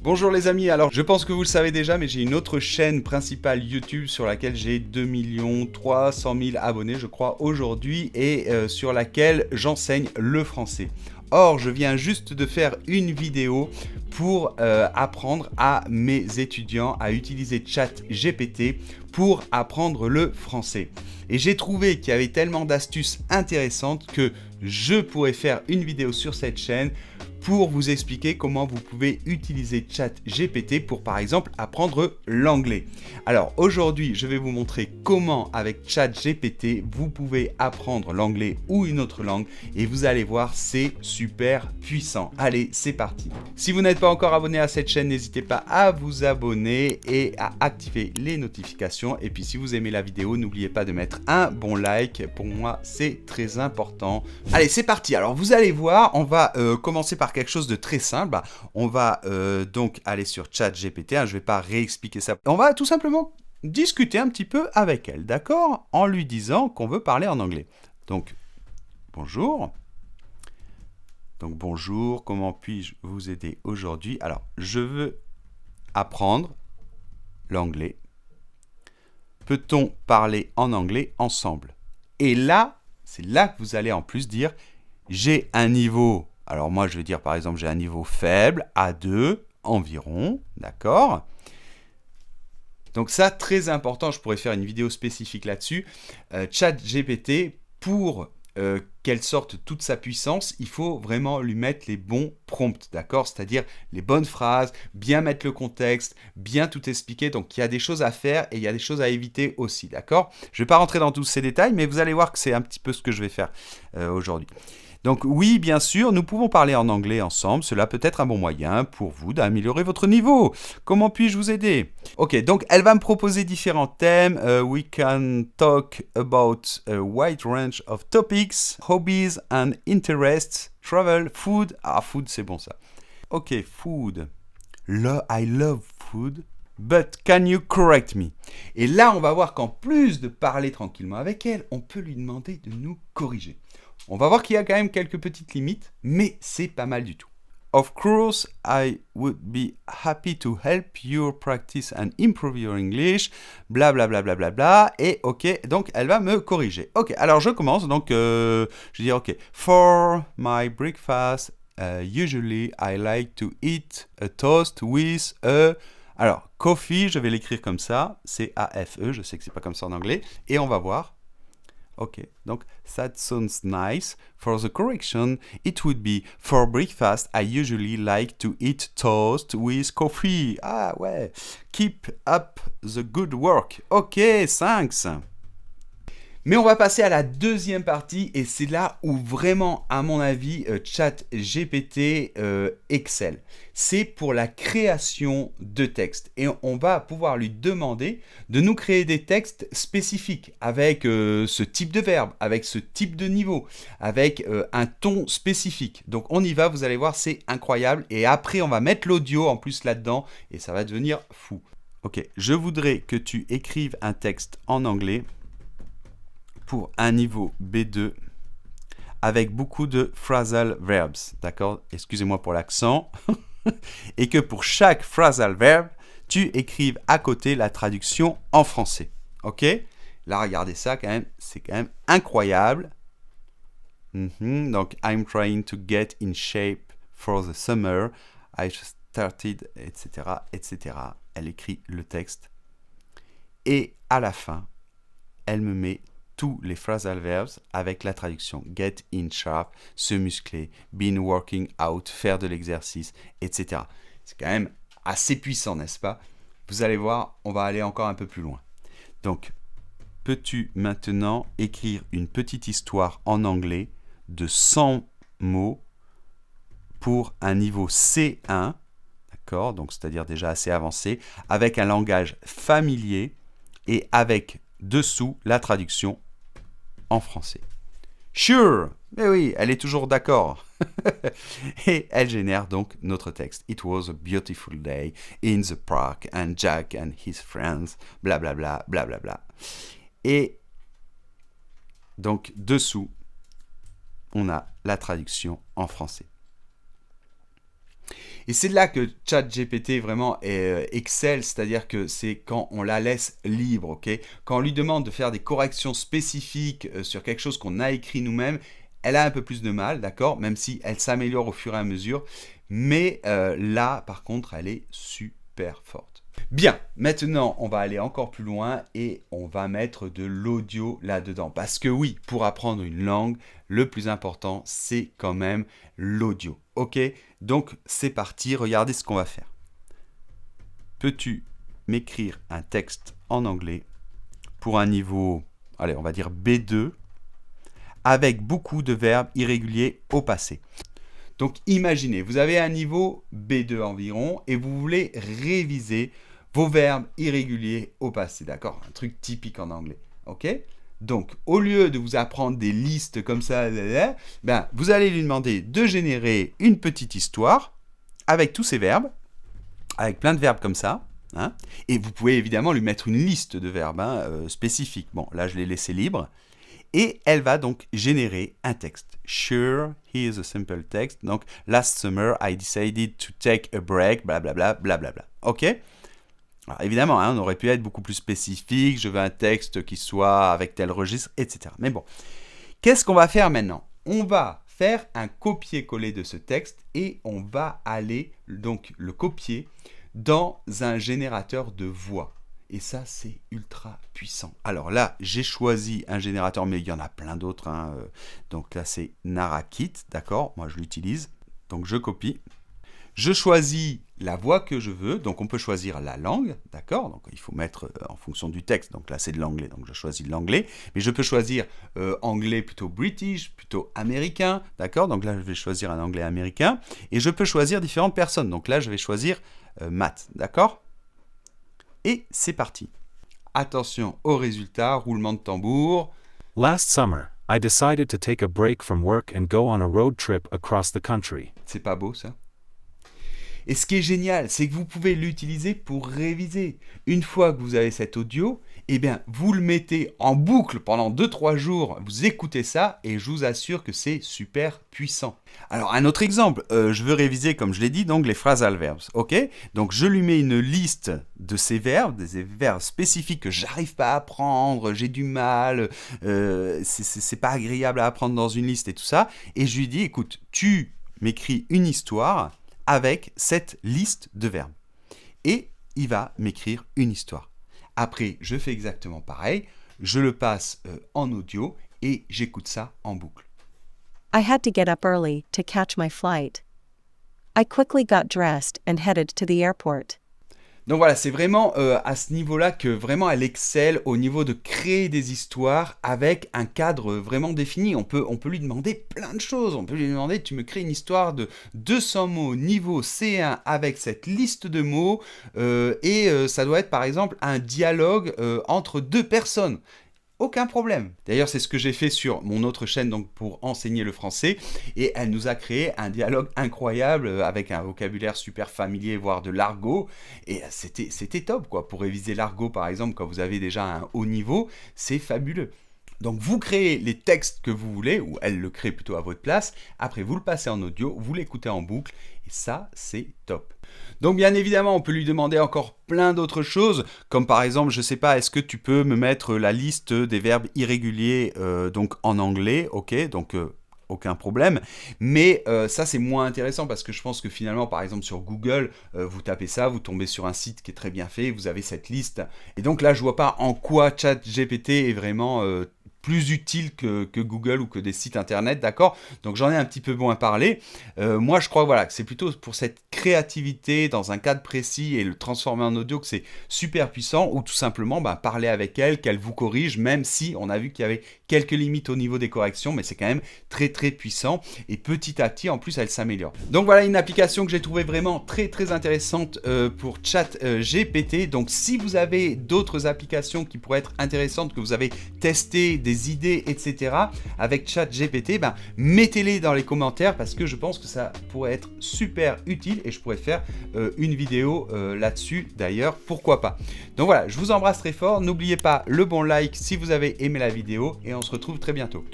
Bonjour les amis, alors je pense que vous le savez déjà, mais j'ai une autre chaîne principale YouTube sur laquelle j'ai 2 300 000 abonnés, je crois, aujourd'hui, et sur laquelle j'enseigne le français. Or, je viens juste de faire une vidéo pour apprendre à mes étudiants à utiliser ChatGPT pour apprendre le français. Et j'ai trouvé qu'il y avait tellement d'astuces intéressantes que je pourrais faire une vidéo sur cette chaîne pour vous expliquer comment vous pouvez utiliser ChatGPT pour par exemple apprendre l'anglais. Alors aujourd'hui, je vais vous montrer comment avec ChatGPT vous pouvez apprendre l'anglais ou une autre langue et vous allez voir, c'est super puissant. Allez, c'est parti. Si vous n'êtes pas encore abonné à cette chaîne, n'hésitez pas à vous abonner et à activer les notifications. Et puis si vous aimez la vidéo, n'oubliez pas de mettre un bon like. Pour moi, c'est très important. Allez, c'est parti. Alors vous allez voir, on va commencer par quelque chose de très simple. On va donc aller sur ChatGPT, je ne vais pas réexpliquer ça. On va tout simplement discuter un petit peu avec elle, d'accord? En lui disant qu'on veut parler en anglais. Donc, bonjour. Donc, bonjour, comment puis-je vous aider aujourd'hui? Alors, je veux apprendre l'anglais. Peut-on parler en anglais ensemble? Et là, c'est là que vous allez en plus dire, j'ai un niveau... Alors moi, je vais dire, par exemple, j'ai un niveau faible, A2 environ, d'accord? Donc ça, très important, je pourrais faire une vidéo spécifique là-dessus. ChatGPT, pour qu'elle sorte toute sa puissance, il faut vraiment lui mettre les bons prompts, d'accord? C'est-à-dire les bonnes phrases, bien mettre le contexte, bien tout expliquer. Donc il y a des choses à faire et il y a des choses à éviter aussi, d'accord? Je ne vais pas rentrer dans tous ces détails, mais vous allez voir que c'est un petit peu ce que je vais faire aujourd'hui. Donc oui, bien sûr, nous pouvons parler en anglais ensemble. Cela peut être un bon moyen pour vous d'améliorer votre niveau. Comment puis-je vous aider? Ok, donc elle va me proposer différents thèmes. We can talk about a wide range of topics, hobbies and interests, travel, food. Ah, food, c'est bon ça. Ok, food. I love food. But can you correct me? Et là, on va voir qu'en plus de parler tranquillement avec elle, on peut lui demander de nous corriger. On va voir qu'il y a quand même quelques petites limites, mais c'est pas mal du tout. Of course, I would be happy to help you practice and improve your English, bla bla bla bla bla bla, et ok, donc elle va me corriger. Ok, alors je commence, donc je dis ok, for my breakfast, usually I like to eat a toast with a... Alors, coffee, je vais l'écrire comme ça, C-A-F-E, je sais que c'est pas comme ça en anglais, et on va voir. Ok, donc that sounds nice. For the correction, it would be for breakfast, I usually like to eat toast with coffee. Ah ouais, keep up the good work. Ok, thanks. Mais on va passer à la deuxième partie et c'est là où vraiment, à mon avis, ChatGPT excelle. C'est pour la création de textes. Et on va pouvoir lui demander de nous créer des textes spécifiques avec ce type de verbe, avec ce type de niveau, avec un ton spécifique. Donc on y va, vous allez voir, c'est incroyable. Et après, on va mettre l'audio en plus là-dedans et ça va devenir fou. Ok, je voudrais que tu écrives un texte en anglais pour un niveau B2 avec beaucoup de phrasal verbs, d'accord? Excusez-moi pour l'accent. Et que pour chaque phrasal verb, tu écrives à côté la traduction en français, ok? Là, regardez ça quand même, c'est quand même incroyable. Donc, I'm trying to get in shape for the summer. I started, etc., etc. Elle écrit le texte. Et à la fin, elle me met tous les phrasal verbs avec la traduction get in sharp, se muscler, been working out, faire de l'exercice, etc. C'est quand même assez puissant, n'est-ce pas? Vous allez voir, on va aller encore un peu plus loin. Donc, peux-tu maintenant écrire une petite histoire en anglais de 100 mots pour un niveau C1, d'accord? Donc, c'est-à-dire déjà assez avancé, avec un langage familier et avec dessous la traduction en français. Sure! Mais oui, elle est toujours d'accord. Et elle génère donc notre texte. It was a beautiful day in the park and Jack and his friends, blablabla, blablabla. Et donc dessous, on a la traduction en français. Et c'est là que ChatGPT vraiment excelle, c'est-à-dire que c'est quand on la laisse libre, ok? Quand on lui demande de faire des corrections spécifiques sur quelque chose qu'on a écrit nous-mêmes, elle a un peu plus de mal, d'accord? Même si elle s'améliore au fur et à mesure. Mais là, par contre, elle est super forte. Bien, maintenant, on va aller encore plus loin et on va mettre de l'audio là-dedans. Parce que oui, pour apprendre une langue, le plus important, c'est quand même l'audio. Ok? Donc, c'est parti. Regardez ce qu'on va faire. Peux-tu m'écrire un texte en anglais pour un niveau, allez, on va dire B2, avec beaucoup de verbes irréguliers au passé? Donc, imaginez, vous avez un niveau B2 environ et vous voulez réviser vos verbes irréguliers au passé, d'accord? Un truc typique en anglais, ok? Donc, au lieu de vous apprendre des listes comme ça, ben, vous allez lui demander de générer une petite histoire avec tous ces verbes, avec plein de verbes comme ça, hein? Et vous pouvez évidemment lui mettre une liste de verbes spécifiques. Bon, là, je l'ai laissé libre. Et elle va donc générer un texte. Sure, here's a simple text. Donc, last summer, I decided to take a break, blablabla, blablabla. OK? Alors, évidemment, hein, on aurait pu être beaucoup plus spécifique. Je veux un texte qui soit avec tel registre, etc. Mais bon, qu'est-ce qu'on va faire maintenant? On va faire un copier-coller de ce texte et on va aller donc le copier dans un générateur de voix. Et ça, c'est ultra puissant. Alors là, j'ai choisi un générateur, mais il y en a plein d'autres. Hein. Donc là, c'est Narakit, d'accord? Moi, je l'utilise. Donc, je copie. Je choisis la voix que je veux. Donc, on peut choisir la langue, d'accord? Donc, il faut mettre en fonction du texte. Donc là, c'est de l'anglais. Donc, je choisis de l'anglais. Mais je peux choisir anglais plutôt british, plutôt américain, d'accord? Donc là, je vais choisir un anglais américain. Et je peux choisir différentes personnes. Donc là, je vais choisir Matt, d'accord? Et c'est parti. Attention au résultat, roulement de tambour. Last summer, I decided to take a break from work and go on a road trip across the country. C'est pas beau ça? Et ce qui est génial, c'est que vous pouvez l'utiliser pour réviser. Une fois que vous avez cet audio, eh bien, vous le mettez en boucle pendant 2-3 jours, vous écoutez ça et je vous assure que c'est super puissant. Alors, un autre exemple, je veux réviser, comme je l'ai dit, donc les phrasal verbs, ok? Donc, je lui mets une liste de ces verbes, des verbes spécifiques que j'arrive pas à apprendre, j'ai du mal, c'est pas agréable à apprendre dans une liste et tout ça, et je lui dis, écoute, tu m'écris une histoire avec cette liste de verbes. Et il va m'écrire une histoire. Après, je fais exactement pareil, je le passe en audio et j'écoute ça en boucle. I had to get up early to catch my flight. I quickly got dressed and headed to the airport. Donc voilà, c'est vraiment à ce niveau-là que vraiment elle excelle au niveau de créer des histoires avec un cadre vraiment défini. On peut lui demander plein de choses. On peut lui demander, tu me crées une histoire de 200 mots niveau C1 avec cette liste de mots et ça doit être par exemple un dialogue entre deux personnes. Aucun problème. D'ailleurs, c'est ce que j'ai fait sur mon autre chaîne donc pour enseigner le français et elle nous a créé un dialogue incroyable avec un vocabulaire super familier, voire de l'argot et c'était top quoi. Pour réviser l'argot par exemple quand vous avez déjà un haut niveau, c'est fabuleux. Donc vous créez les textes que vous voulez, ou elle le crée plutôt à votre place, après vous le passez en audio, vous l'écoutez en boucle, et ça c'est top. Donc bien évidemment on peut lui demander encore plein d'autres choses, comme par exemple, je sais pas, est-ce que tu peux me mettre la liste des verbes irréguliers donc en anglais, ok, donc aucun problème, mais ça c'est moins intéressant parce que je pense que finalement par exemple sur Google, vous tapez ça, vous tombez sur un site qui est très bien fait, vous avez cette liste, et donc là je vois pas en quoi ChatGPT est vraiment plus utile que Google ou que des sites internet, d'accord? Donc j'en ai un petit peu moins parlé. Moi je crois voilà, que c'est plutôt pour cette créativité dans un cadre précis et le transformer en audio que c'est super puissant, ou tout simplement parler avec elle, qu'elle vous corrige, même si on a vu qu'il y avait quelques limites au niveau des corrections, mais c'est quand même très très puissant et petit à petit en plus elle s'améliore. Donc voilà une application que j'ai trouvée vraiment très très intéressante pour ChatGPT. Donc si vous avez d'autres applications qui pourraient être intéressantes, que vous avez testé, des idées, etc. avec ChatGPT, mettez-les dans les commentaires parce que je pense que ça pourrait être super utile et je pourrais faire une vidéo là-dessus d'ailleurs, pourquoi pas. Donc voilà, je vous embrasse très fort, n'oubliez pas le bon like si vous avez aimé la vidéo et on se retrouve très bientôt.